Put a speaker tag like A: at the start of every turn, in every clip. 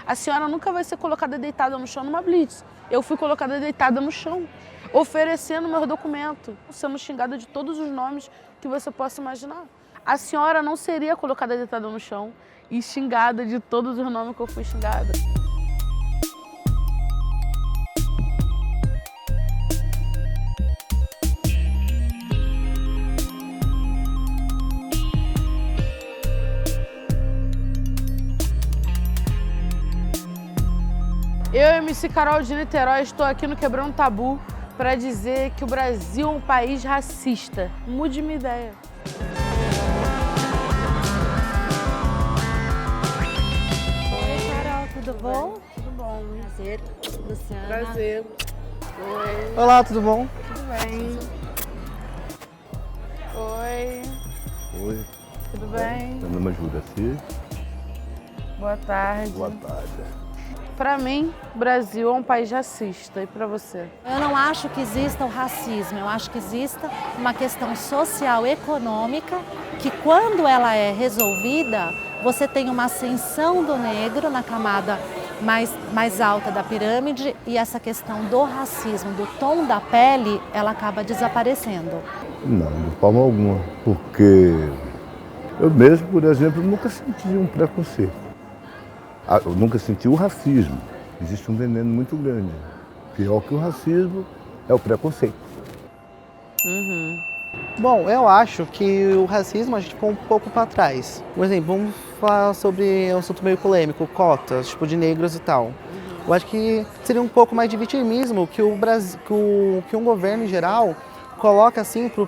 A: A senhora nunca vai ser colocada deitada no chão numa blitz. Eu fui colocada deitada no chão, oferecendo meus documentos, sendo xingada de todos os nomes que você possa imaginar. A senhora não seria colocada deitada no chão e xingada de todos os nomes que eu fui xingada. Eu, MC Carol de Niterói, estou aqui no Quebrando Tabu para dizer que o Brasil é um país racista. Mude minha ideia.
B: Oi, Carol, tudo bom?
A: Tudo bom.
B: Prazer, Luciana.
A: Prazer. Oi.
C: Olá, tudo bom?
A: Tudo bem? Oi.
D: Oi,
A: Tudo bem?
D: meu nome é Juraci.
A: Boa tarde.
D: Boa tarde.
A: Para mim, o Brasil é um país racista. E para você?
B: Eu não acho que exista o racismo, eu acho que exista uma questão social, econômica, que quando ela é resolvida, você tem uma ascensão do negro na camada mais alta da pirâmide e essa questão do racismo, do tom da pele, ela acaba desaparecendo.
D: Não, de forma alguma. Porque eu mesmo, por exemplo, nunca senti um preconceito. Eu nunca senti o racismo. Existe um veneno muito grande. Pior que o racismo é o preconceito.
C: Bom, eu acho que o racismo a gente ficou um pouco para trás. Por exemplo, vamos falar sobre um assunto meio polêmico, cotas, tipo de negros e tal. Eu acho que seria um pouco mais de vitimismo que o Brasil, que um governo em geral coloca assim para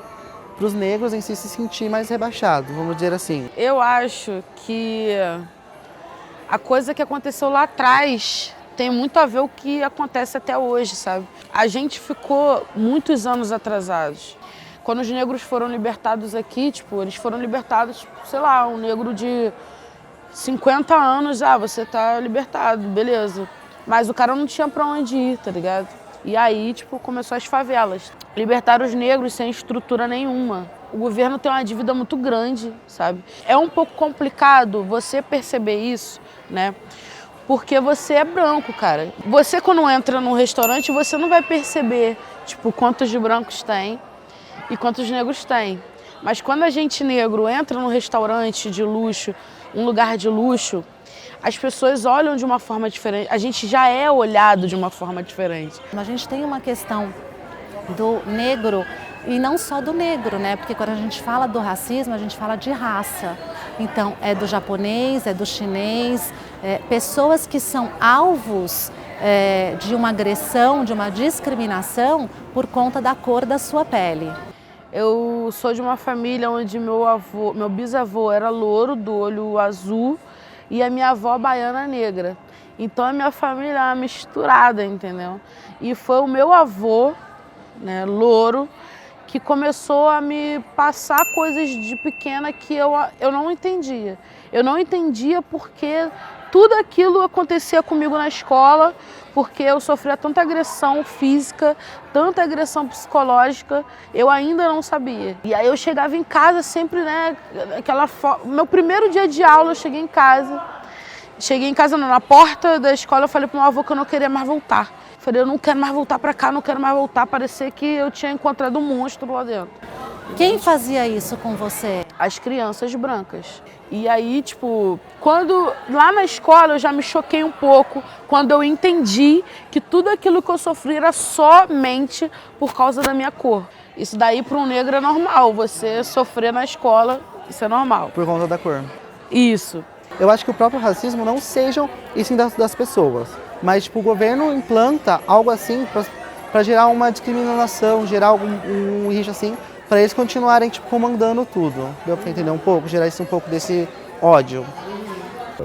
C: os negros em si se sentir mais rebaixado, vamos dizer assim.
A: Eu acho que a coisa que aconteceu lá atrás tem muito a ver com o que acontece até hoje, sabe? A gente ficou muitos anos atrasados. Quando os negros foram libertados aqui, tipo, eles foram libertados, sei lá, um negro de 50 anos, você tá libertado, beleza. Mas o cara não tinha pra onde ir, tá ligado? E aí, tipo, começou as favelas. Libertaram os negros sem estrutura nenhuma. O governo tem uma dívida muito grande, sabe? É um pouco complicado você perceber isso, né? Porque você é branco, cara. Você, quando entra num restaurante, você não vai perceber, tipo, quantos de brancos tem e quantos negros tem. Mas quando a gente negro entra num restaurante de luxo, um lugar de luxo, as pessoas olham de uma forma diferente. A gente já é olhado de uma forma diferente.
B: A gente tem uma questão do negro e não só do negro, né? Porque quando a gente fala do racismo, a gente fala de raça. Então, é do japonês, é do chinês, pessoas que são alvos de uma agressão, de uma discriminação por conta da cor da sua pele.
A: Eu sou de uma família onde meu bisavô era louro, do olho azul, e a minha avó baiana negra. Então a minha família é uma misturada, entendeu? E foi o meu avô, né, louro, que começou a me passar coisas de pequena que eu não entendia. Eu não entendia porque tudo aquilo acontecia comigo na escola, porque eu sofria tanta agressão física, tanta agressão psicológica, eu ainda não sabia. E aí eu chegava em casa sempre, né, meu primeiro dia de aula eu cheguei em casa na porta da escola, eu falei pro meu avô que eu não queria mais voltar. Falei, eu não quero mais voltar pra cá, não quero mais voltar, parecia que eu tinha encontrado um monstro lá dentro.
B: Quem fazia isso com você?
A: As crianças brancas. E aí, tipo, lá na escola eu já me choquei um pouco quando eu entendi que tudo aquilo que eu sofri era somente por causa da minha cor. Isso daí para um negro é normal, você sofrer na escola, isso é normal.
C: Por conta da cor.
A: Isso.
C: Eu acho que o próprio racismo não seja isso das pessoas, mas tipo, o governo implanta algo assim para gerar uma discriminação, gerar um risco assim, para eles continuarem tipo, comandando tudo. Deu para entender um pouco? Gerar um pouco desse ódio.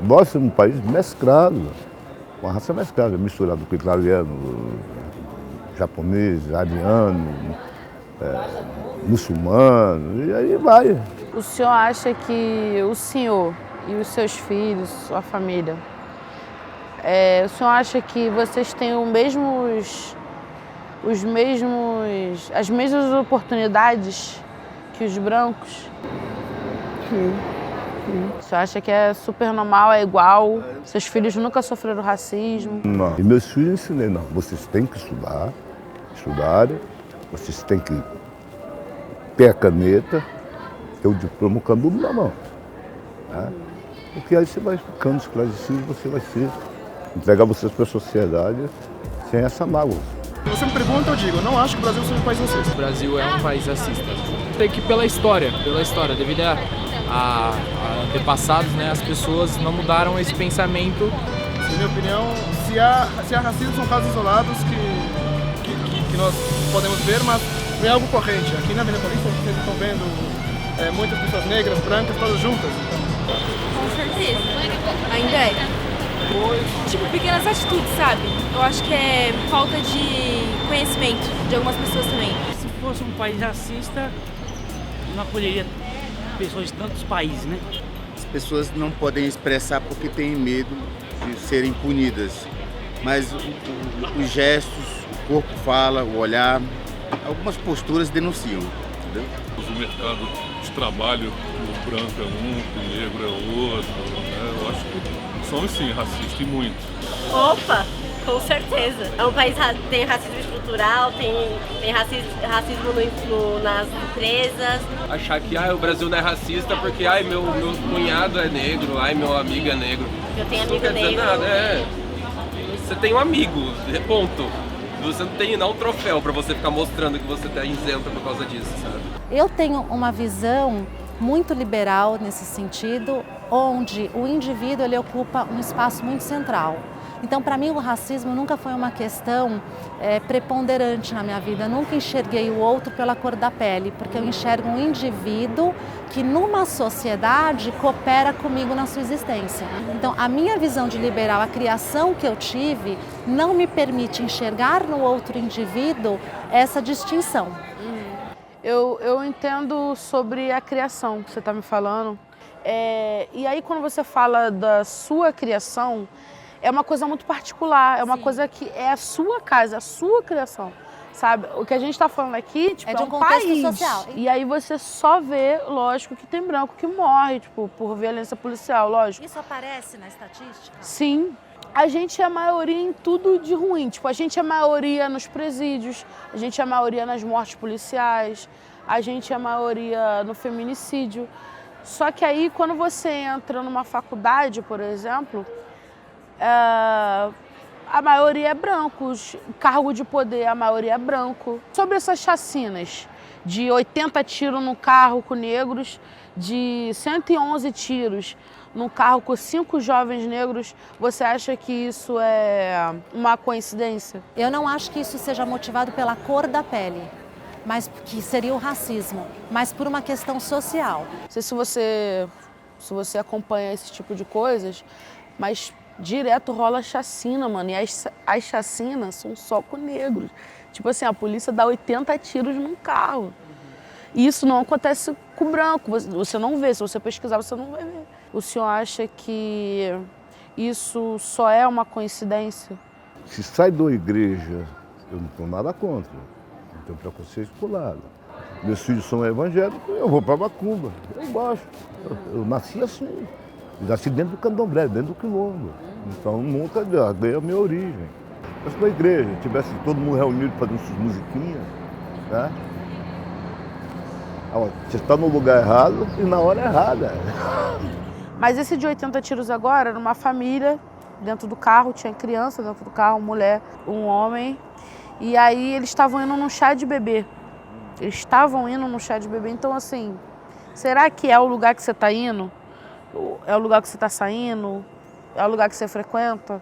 D: Nós somos um país mesclado, uma raça mesclada, misturado com italiano, japonês, ariano, muçulmano, e aí vai.
A: O senhor acha que o senhor e os seus filhos, sua família, o senhor acha que vocês têm as mesmas oportunidades que os brancos?
C: Sim.
A: Você acha que é super normal, é igual? Seus filhos nunca sofreram racismo?
D: Não. E meus filhos eu ensinei, não. Vocês têm que estudarem, vocês têm que ter a caneta, ter o diploma, o canudo na mão. Né? Porque aí você vai ficando esclarecido, você vai entregar vocês para a sociedade sem essa mágoa.
E: Você me pergunta, eu digo, eu não acho que o Brasil seja um país racista.
F: O Brasil é um país racista. Tem que ir pela história, devido a antepassados, né, as pessoas não mudaram esse pensamento.
E: Na minha opinião, se há racismo, são casos isolados que nós podemos ver, mas não é algo corrente. Aqui na Avenida Paulista vocês estão vendo muitas pessoas negras, brancas, todas juntas.
G: Com certeza, ainda é. Tipo, pequenas atitudes, sabe? Eu acho que é falta de conhecimento de algumas pessoas também.
H: Se fosse um país racista, não acolheria pessoas de tantos países, né?
I: As pessoas não podem expressar porque têm medo de serem punidas. Mas os gestos, o corpo fala, o olhar, algumas posturas denunciam, entendeu?
J: O mercado de trabalho, o branco é um, o negro é outro, né? Eu acho que somos sim racistas e muito.
K: Opa, com certeza. É um país que tem racismo estrutural, tem racismo nas empresas.
L: Achar que o Brasil não é racista porque meu cunhado é negro, meu amigo é negro.
K: Eu tenho
L: Isso
K: amigo
L: não quer dizer
K: negro.
L: nada, Você tem um amigo, ponto. Você não tem um troféu pra você ficar mostrando que você tá isento por causa disso, sabe?
B: Eu tenho uma visão muito liberal nesse sentido, onde o indivíduo ele ocupa um espaço muito central. Então, para mim, o racismo nunca foi uma questão preponderante na minha vida. Eu nunca enxerguei o outro pela cor da pele, porque eu enxergo um indivíduo que, numa sociedade, coopera comigo na sua existência. Então, a minha visão de liberal, a criação que eu tive, não me permite enxergar no outro indivíduo essa distinção.
A: Eu entendo sobre a criação que você está me falando. E aí, quando você fala da sua criação, é uma coisa muito particular, é uma coisa que é a sua casa, a sua criação, sabe? O que a gente está falando aqui, tipo,
B: É de um
A: um
B: contexto
A: país.
B: social.
A: E aí você só vê, lógico, que tem branco que morre, tipo, por violência policial, lógico.
B: Isso aparece na estatística?
A: Sim. A gente é a maioria em tudo de ruim. Tipo, a gente é a maioria nos presídios, a gente é a maioria nas mortes policiais, a gente é a maioria no feminicídio. Só que aí, quando você entra numa faculdade, por exemplo, a maioria é brancos, cargo de poder, a maioria é branco. Sobre essas chacinas, de 80 tiros no carro com negros, de 111 tiros num carro com 5 jovens negros, você acha que isso é uma coincidência?
B: Eu não acho que isso seja motivado pela cor da pele, mas que seria o racismo, mas por uma questão social.
A: Não sei se você acompanha esse tipo de coisas, mas direto rola chacina, mano, e as chacinas são só com negros. Tipo assim, a polícia dá 80 tiros num carro. E isso não acontece com branco, você não vê, se você pesquisar você não vai ver. O senhor acha que isso só é uma coincidência?
D: Se sai da igreja, eu não tenho nada contra, não tenho preconceito por lado. Meus filhos são evangélicos, eu vou para Macumba, eu gosto. Eu nasci assim, eu nasci dentro do candomblé, dentro do quilombo. Então nunca dei a minha origem. Mas se na igreja tivesse todo mundo reunido fazendo suas musiquinhas, né? Você está no lugar errado e na hora errada.
A: Mas esse de 80 tiros agora era uma família, dentro do carro, tinha criança dentro do carro, mulher, um homem. E aí eles estavam indo num chá de bebê. Eles estavam indo num chá de bebê. Então, assim, será que é o lugar que você está indo? É o lugar que você está saindo? É o lugar que você frequenta?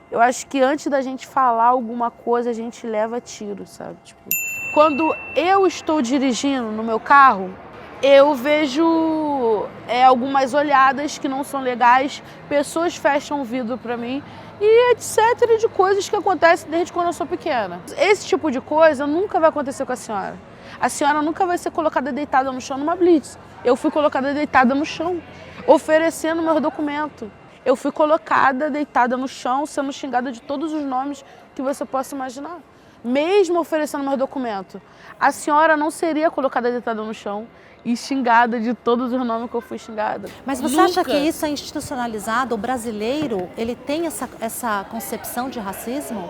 A: Eu acho que antes da gente falar alguma coisa, a gente leva tiro, sabe? Tipo, quando eu estou dirigindo no meu carro, eu vejo algumas olhadas que não são legais, pessoas fecham o vidro para mim e etc. de coisas que acontecem desde quando eu sou pequena. Esse tipo de coisa nunca vai acontecer com a senhora. A senhora nunca vai ser colocada deitada no chão numa blitz. Eu fui colocada deitada no chão, oferecendo meu documento. Eu fui colocada deitada no chão, sendo xingada de todos os nomes que você possa imaginar. Mesmo oferecendo meu documento, a senhora não seria colocada deitada no chão e xingada de todos os nomes que eu fui xingada.
B: Mas você acha que isso é institucionalizado? O brasileiro, ele tem essa concepção de racismo?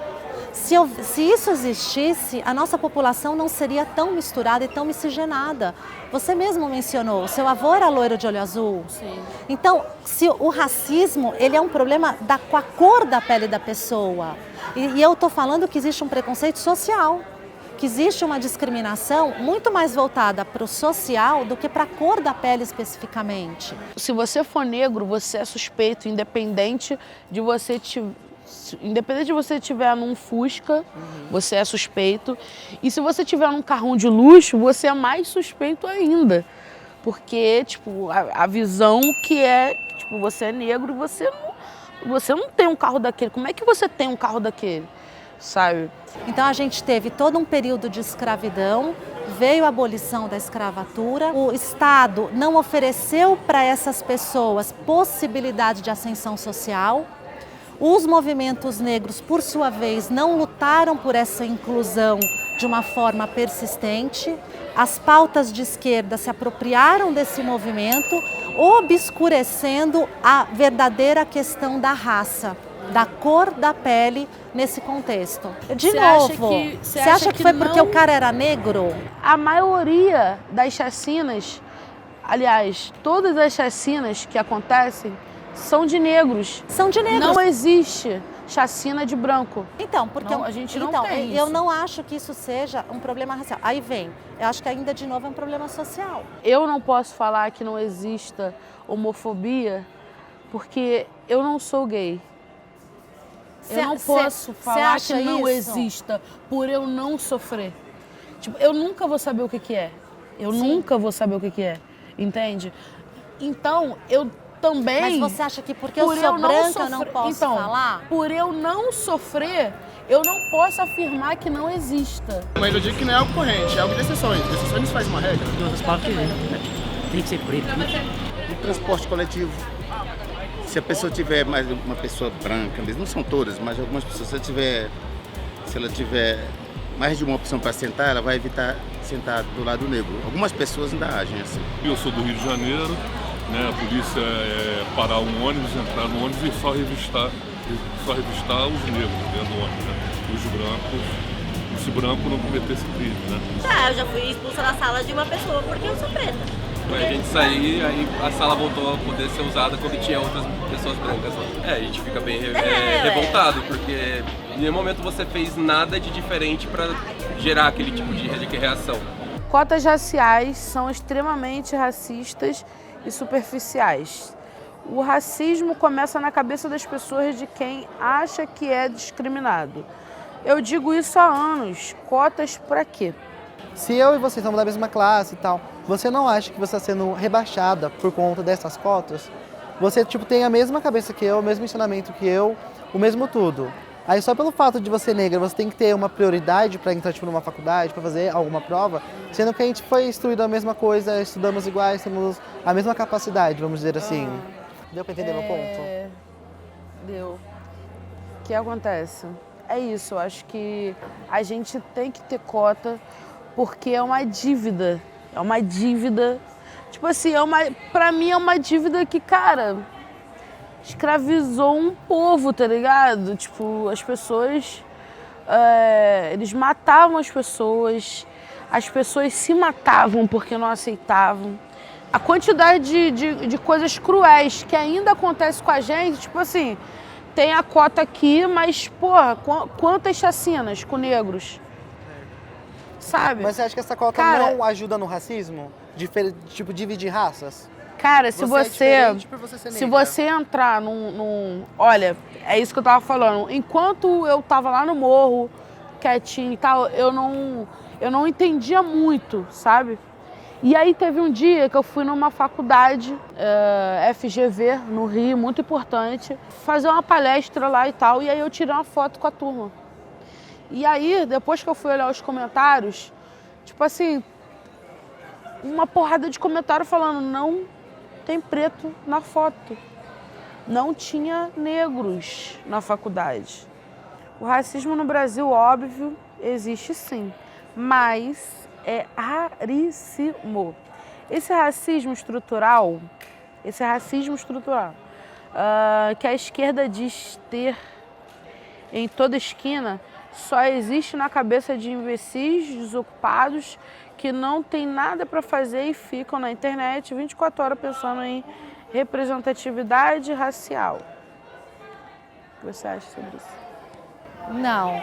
B: Se isso existisse, a nossa população não seria tão misturada e tão miscigenada. Você mesmo mencionou, seu avô era loiro de olho azul.
A: Sim.
B: Então, se o racismo, ele é um problema com a cor da pele da pessoa. E eu estou falando que existe um preconceito social, que existe uma discriminação muito mais voltada para o social do que para a cor da pele especificamente.
A: Se você for negro, você é suspeito, independente de você estiver num Fusca, você é suspeito. E se você estiver num carrão de luxo, você é mais suspeito ainda. Porque, tipo, a visão que é, tipo, você é negro e você não tem um carro daquele. Como é que você tem um carro daquele, sabe?
B: Então a gente teve todo um período de escravidão, veio a abolição da escravatura, o Estado não ofereceu para essas pessoas possibilidade de ascensão social. Os movimentos negros, por sua vez, não lutaram por essa inclusão de uma forma persistente. As pautas de esquerda se apropriaram desse movimento, obscurecendo a verdadeira questão da raça, da cor da pele nesse contexto. De novo, você acha que foi porque o cara era negro?
A: A maioria das chacinas, aliás, todas as chacinas que acontecem, são de negros.
B: São de negros.
A: Não existe chacina de branco.
B: Então, porque
A: a gente não tem
B: eu
A: isso.
B: não acho que isso seja um problema racial. Aí vem, eu acho que ainda de novo é um problema social.
A: Eu não posso falar que não exista homofobia porque eu não sou gay. Eu não posso falar que não exista por eu não sofrer. Tipo, eu nunca vou saber o que é. Eu nunca vou saber o que é. Entende? Então, eu também...
B: Mas você acha que porque eu sou branca eu não posso falar?
A: Por eu não sofrer, eu não posso afirmar que não exista.
E: Mas eu digo que não é algo corrente, é algo de exceções. Exceções faz uma regra.
H: Em outras palavras, tem que ser preto.
I: O transporte coletivo. Se a pessoa tiver mais uma pessoa branca, mesmo não são todas, mas algumas pessoas, se ela tiver mais de uma opção para sentar, ela vai evitar sentar do lado negro. Algumas pessoas ainda agem assim.
J: Eu sou do Rio de Janeiro, né? A polícia parar um ônibus, entrar no ônibus e só revistar os negros dentro do ônibus, né? Os brancos, se branco não cometesse crime, né?
K: Eu já fui expulsa da sala de uma pessoa porque eu sou preta.
L: A gente sair, aí a sala voltou a poder ser usada quando tinha outras pessoas brancas lá. A gente fica bem revoltado, porque em nenhum momento você fez nada de diferente para gerar aquele tipo de reação.
A: Cotas raciais são extremamente racistas e superficiais. O racismo começa na cabeça das pessoas de quem acha que é discriminado. Eu digo isso há anos. Cotas para quê?
C: Se eu e você estamos da mesma classe e tal, você não acha que você está sendo rebaixada por conta dessas cotas? Você tem a mesma cabeça que eu, o mesmo ensinamento que eu, o mesmo tudo. Aí só pelo fato de você negra, você tem que ter uma prioridade para entrar numa faculdade, para fazer alguma prova, sendo que a gente foi instruído a mesma coisa, estudamos iguais, temos a mesma capacidade, vamos dizer assim. Deu para entender meu ponto?
A: Deu. O que acontece? É isso, eu acho que a gente tem que ter cota porque é uma dívida. É uma dívida, tipo assim, pra mim é uma dívida que, cara, escravizou um povo, tá ligado? Tipo, as pessoas, eles matavam as pessoas se matavam porque não aceitavam. A quantidade de coisas cruéis que ainda acontece com a gente, tipo assim, tem a cota aqui, mas, porra, quantas chacinas com negros? Sabe?
C: Mas você acha que essa cota não ajuda no racismo? Tipo, dividir raças?
A: Cara, se você entrar Olha, é isso que eu tava falando. Enquanto eu tava lá no morro, quietinho e tal, eu não entendia muito, sabe? E aí teve um dia que eu fui numa faculdade, FGV, no Rio, muito importante, fazer uma palestra lá e tal, e aí eu tirei uma foto com a turma. E aí, depois que eu fui olhar os comentários, tipo assim, uma porrada de comentário falando, não tem preto na foto. Não tinha negros na faculdade. O racismo no Brasil, óbvio, existe sim, mas é raríssimo. Esse racismo estrutural, que a esquerda diz ter em toda esquina, só existe na cabeça de imbecis desocupados que não tem nada para fazer e ficam na internet 24 horas pensando em representatividade racial. O que você acha sobre isso?
B: Não,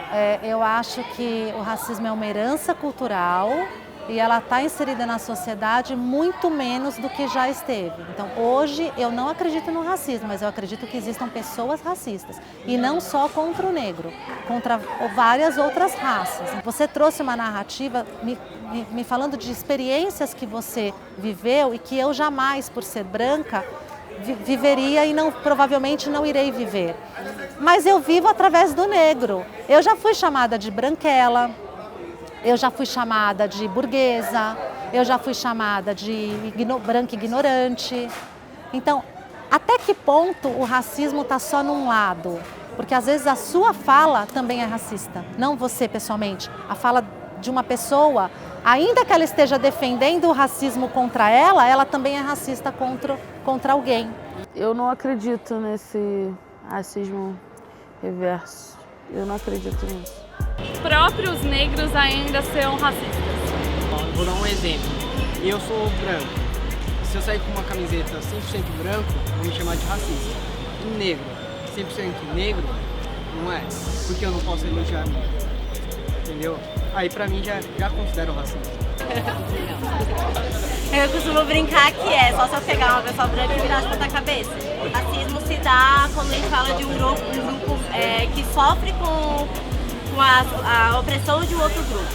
B: eu acho que o racismo é uma herança cultural e ela está inserida na sociedade muito menos do que já esteve. Então, hoje, eu não acredito no racismo, mas eu acredito que existam pessoas racistas. E não só contra o negro, contra várias outras raças. Você trouxe uma narrativa me falando de experiências que você viveu e que eu jamais, por ser branca, viveria e provavelmente não irei viver. Mas eu vivo através do negro. Eu já fui chamada de branquela, eu já fui chamada de burguesa, eu já fui chamada de branca ignorante. Então, até que ponto o racismo está só num lado? Porque às vezes a sua fala também é racista, não você pessoalmente. A fala de uma pessoa, ainda que ela esteja defendendo o racismo contra ela também é racista contra alguém.
A: Eu não acredito nesse racismo reverso. Eu não acredito nisso.
M: Os próprios negros ainda são racistas.
N: Vou dar um exemplo. Eu sou branco. Se eu sair com uma camiseta 100% branco, vão me chamar de racista. E negro, 100% negro, não é. Porque eu não posso elogiar a mim. Entendeu? Aí pra mim já considero racista.
K: Eu costumo brincar que só se eu pegar uma pessoa branca e virar de ponta cabeça. O racismo se dá quando a gente fala de um grupo que sofre com a opressão de um outro grupo.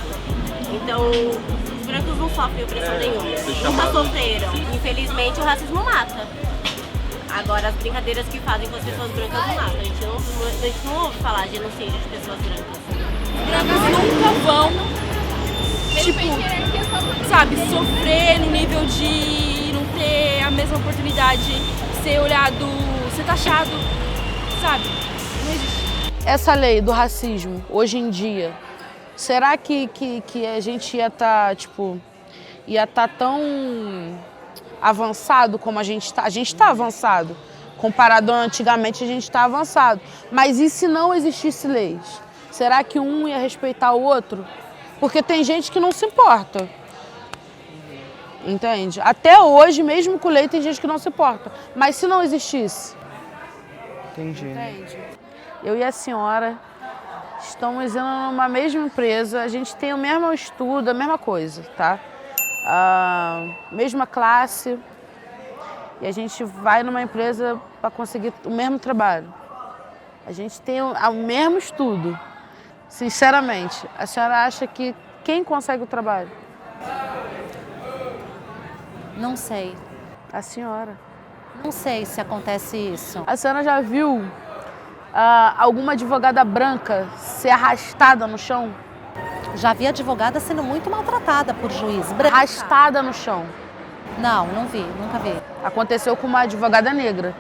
K: Então, os brancos não sofrem opressão nenhuma. Nunca sofreram. Infelizmente, o racismo mata. Agora, as brincadeiras que fazem com as pessoas brancas não matam. A gente não ouve falar de genocídio de pessoas brancas.
G: Os brancos nunca vão, sabe, sofrer no nível de não ter a mesma oportunidade, ser olhado, ser taxado, sabe? Não existe.
A: Essa lei do racismo, hoje em dia, será que a gente ia estar tão avançado como a gente está? A gente está avançado. Comparado a antigamente, a gente está avançado. Mas e se não existisse leis? Será que um ia respeitar o outro? Porque tem gente que não se importa. Entende? Até hoje, mesmo com lei, tem gente que não se importa. Mas se não existisse?
C: Entendi.
A: Entende? Eu e a senhora estamos indo numa mesma empresa, a gente tem o mesmo estudo, a mesma coisa, tá? A mesma classe, e a gente vai numa empresa para conseguir o mesmo trabalho. A gente tem o mesmo estudo. Sinceramente, a senhora acha que quem consegue o trabalho?
B: Não sei.
A: A senhora.
B: Não sei se acontece isso.
A: A senhora já viu alguma advogada branca ser arrastada no chão?
B: Já vi advogada sendo muito maltratada por juiz.
A: Arrastada no chão?
B: Não, não vi, nunca vi.
A: Aconteceu com uma advogada negra.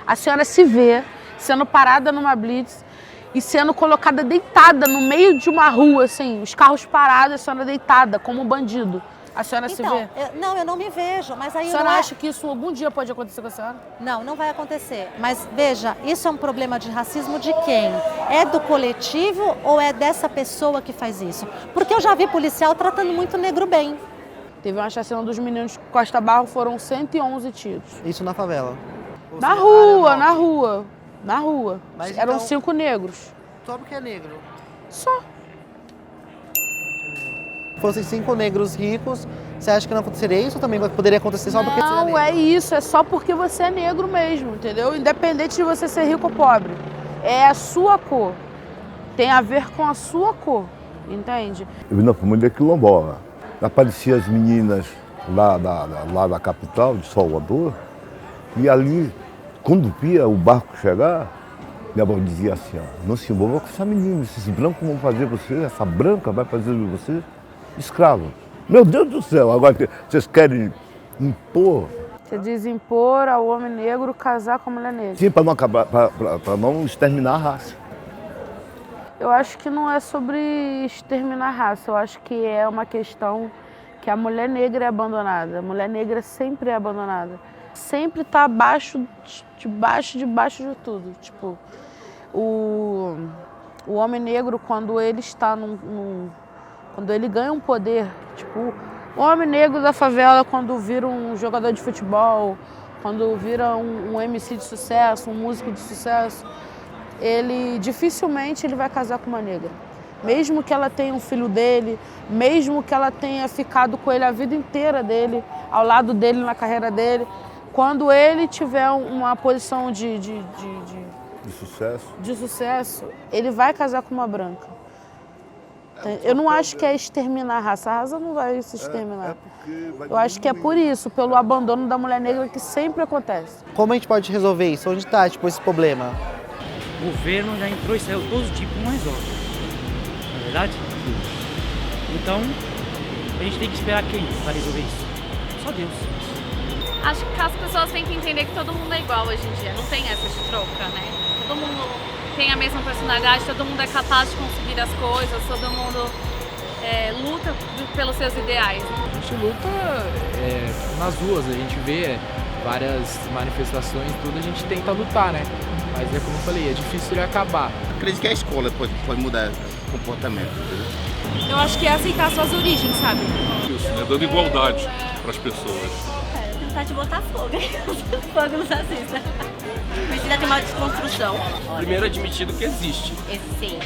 A: A senhora se vê sendo parada numa blitz e sendo colocada deitada no meio de uma rua, assim, os carros parados, a senhora deitada, como um bandido. A senhora se vê?
B: Eu não me vejo, mas aí...
A: A senhora acha que isso algum dia pode acontecer com a senhora?
B: Não, não vai acontecer. Mas veja, isso é um problema de racismo de quem? É do coletivo ou é dessa pessoa que faz isso? Porque eu já vi policial tratando muito negro bem.
A: Teve uma chacina dos meninos de Costa Barro, foram 111 tiros.
C: Isso na favela?
A: Na rua.
C: Mas
A: eram
C: então,
A: 5 negros.
C: Só porque é negro?
A: Só.
C: Se fossem 5 negros ricos, você acha que não aconteceria isso ou também poderia acontecer só porque você é negro?
A: Não, é isso, é só porque você é negro mesmo, entendeu? Independente de você ser rico ou pobre. É a sua cor. Tem a ver com a sua cor, entende?
D: Eu vi na família quilombola. Apareciam as meninas lá da capital, de Salvador, e ali, quando via o barco chegar, minha avó dizia assim, ó, não se envolva com essa menina, esses brancos vão fazer você, essa branca vai fazer você escravo. Meu Deus do céu, agora vocês querem impor?
A: Você diz impor ao homem negro casar com a mulher negra.
D: Sim, para não acabar, para não exterminar a raça.
A: Eu acho que não é sobre exterminar a raça, eu acho que é uma questão que a mulher negra é abandonada. A mulher negra sempre é abandonada. Sempre está debaixo de tudo. Tipo, o homem negro, quando ele está quando ele ganha um poder, tipo, o homem negro da favela, quando vira um jogador de futebol, quando vira um MC de sucesso, um músico de sucesso, ele dificilmente vai casar com uma negra. Mesmo que ela tenha um filho dele, mesmo que ela tenha ficado com ele a vida inteira dele, ao lado dele na carreira dele, quando ele tiver uma posição de sucesso, ele vai casar com uma branca. Eu não acho que é exterminar a raça não vai se exterminar. Eu acho que é por isso, pelo abandono da mulher negra que sempre acontece.
C: Como a gente pode resolver isso? Onde está esse problema?
H: O governo já entrou e saiu todos os tipos, não resolve. Não é verdade? Então, a gente tem que esperar quem para resolver isso? Só Deus.
M: Acho que as pessoas têm que entender que todo mundo é igual hoje em dia, não tem essa de troca, né? Todo mundo tem a mesma personalidade, todo mundo é capaz de conseguir as coisas, todo mundo luta pelos seus ideais.
F: A gente luta nas ruas, a gente vê várias manifestações, tudo, a gente tenta lutar, né? Mas é como eu falei, é difícil de acabar.
I: Acredito que a escola pode mudar o comportamento, entendeu?
G: Eu acho que é aceitar suas origens, sabe?
J: Isso, né? Dando igualdade para as pessoas.
K: Tentar te botar fogo, fogo nos racistas. Precisa ter uma desconstrução.
L: Primeiro admitido que existe.
K: Sim.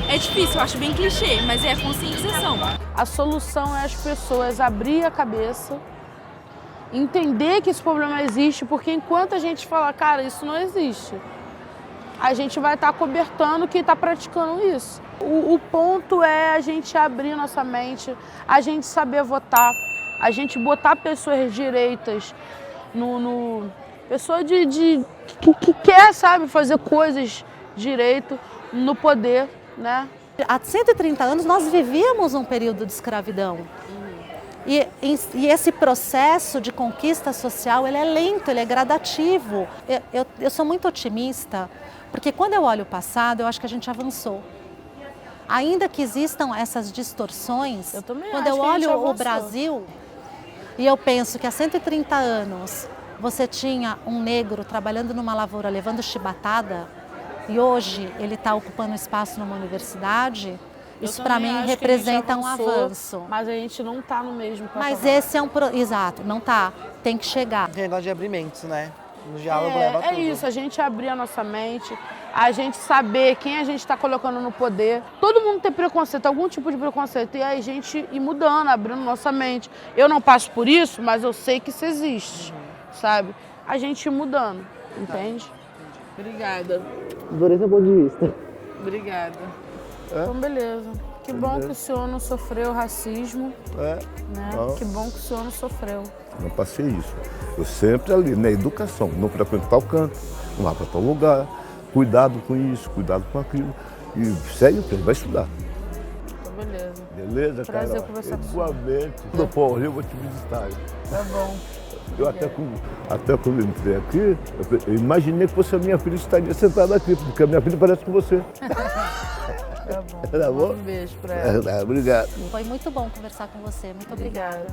G: É difícil, eu acho bem clichê, mas é a conscientização.
A: A solução é as pessoas abrir a cabeça, entender que esse problema existe, porque enquanto a gente fala, cara, isso não existe, a gente vai estar cobertando quem está praticando isso. O ponto é a gente abrir nossa mente, a gente saber votar, a gente botar pessoas direitas, pessoa que quer, sabe, fazer coisas direito no poder, né?
B: Há 130 anos nós vivíamos um período de escravidão. E esse processo de conquista social, ele é lento, ele é gradativo. Eu sou muito otimista, porque quando eu olho o passado, eu acho que a gente avançou. Ainda que existam essas distorções, quando eu olho o Brasil e eu penso que há 130 anos você tinha um negro trabalhando numa lavoura, levando chibatada, e hoje ele está ocupando espaço numa universidade, isso para mim representa um avanço.
A: Mas a gente não está no mesmo patamar.
B: Mas esse é exato, não está, tem que chegar.
C: Tem negócio de abrimentos, né? No diálogo leva tudo.
A: É isso, a gente abrir a nossa mente, a gente saber quem a gente está colocando no poder. Todo mundo tem preconceito, algum tipo de preconceito, e a gente ir mudando, abrindo nossa mente. Eu não passo por isso, mas eu sei que isso existe, sabe? A gente ir mudando, entende? Obrigada.
C: Adorei seu ponto de vista.
A: Obrigada. Então, beleza. Que bom que o senhor não sofreu racismo, né? Que bom que o senhor não sofreu.
D: Não passei isso. Eu sempre ali, na educação, não frequento tal canto, não vá para tal lugar, cuidado com isso, cuidado com aquilo. E segue o tempo, vai estudar.
A: Então, beleza.
D: Beleza, cara?
A: Prazer conversar com o senhor.
D: Igualmente. No Pão eu vou te visitar.
A: Tá bom.
D: Eu até quando entrei aqui, eu imaginei que fosse a minha filha estaria sentada aqui, porque a minha filha parece com você.
A: Tá bom.
D: Tá bom?
A: Um beijo pra ela.
D: Obrigado.
B: Foi muito bom conversar com você. Muito obrigada.